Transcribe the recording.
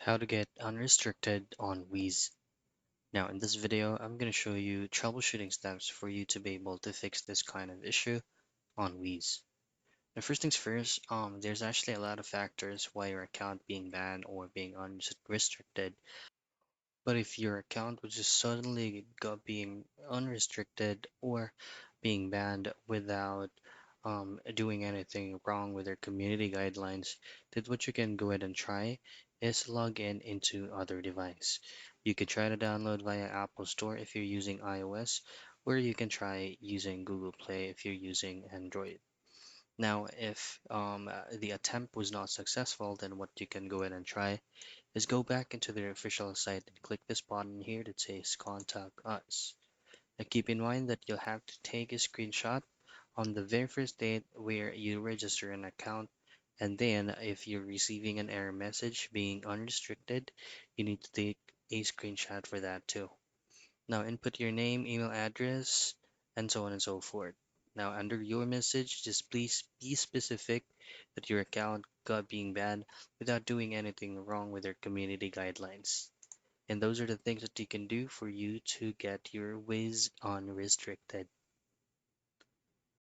How to get unrestricted on Wizz. Now in this video, I'm going to show you troubleshooting steps for you to be able to fix this kind of issue on Wizz. Now first things first, there's actually a lot of factors why your account being banned or being unrestricted. But if your account was just suddenly got being unrestricted or being banned without doing anything wrong with their community guidelines, then what you can go ahead and try is log in into other device. You can try to download via Apple Store if you're using iOS, or you can try using Google Play if you're using Android. Now, if the attempt was not successful, then what you can go ahead and try is go back into their official site and click this button here that says Contact Us. Now keep in mind that you'll have to take a screenshot on the very first date where you register an account, and then if you're receiving an error message being unrestricted, you need to take a screenshot for that too. Now input your name, email address, and so on and so forth. Now under your message, just please be specific that your account got being banned without doing anything wrong with their community guidelines. And those are the things that you can do for you to get your Wiz unrestricted.